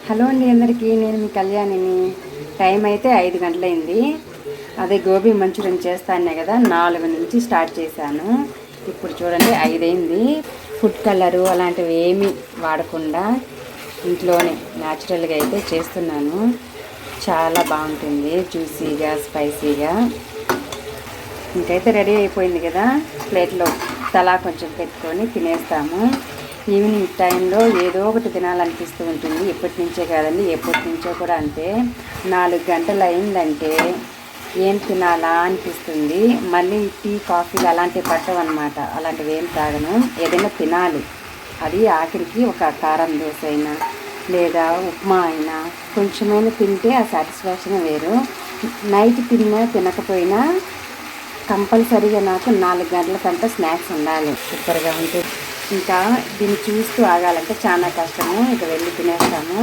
Hello అండి అందరికీ, నేను మీ కళ్యాణిని. టైం అయితే 5 గంటలైంది. అదే గోబీ మంచూరియన్ చేస్తానే కదా, 4 నుంచి స్టార్ట్ చేశాను. ఇప్పుడు చూడండి 5 అయింది. ఫుడ్ కలరు అలాంటివి ఏమీ వాడకుండా ఇంట్లోనే న్యాచురల్గా అయితే చేస్తున్నాను. చాలా బాగుంటుంది, జ్యూసీగా స్పైసీగా. ఇంకైతే రెడీ అయిపోయింది కదా, ప్లేట్లో తలా కొంచెం పెట్టుకొని తినేస్తాము. ఈవినింగ్ టైంలో ఏదో ఒకటి తినాలనిపిస్తూ ఉంటుంది. ఎప్పటి నుంచే కాదండి, ఎప్పటి నుంచో కూడా అంతే. 4 గంటలు అయిందంటే ఏం తినాలా అనిపిస్తుంది. మళ్ళీ టీ కాఫీలు అలాంటివి పట్టవన్నమాట. అలాంటివి ఏం తాగను, ఏదైనా తినాలి. అది ఆఖరికి ఒక కారం దోశ అయినా లేదా ఉప్మా అయినా కొంచెమైనా తింటే ఆ సాటిస్ఫాక్షన్ వేరు. నైట్ తినకపోయినా కంపల్సరీగా నాకు 4 గంటలకంతా స్నాక్స్ ఉండాలి. సూపర్గా ఉంటుంది. ఇంకా దీన్ని చూస్తూ ఆగాలంటే చాలా కష్టము. ఇక వెళ్ళి తినేస్తాము.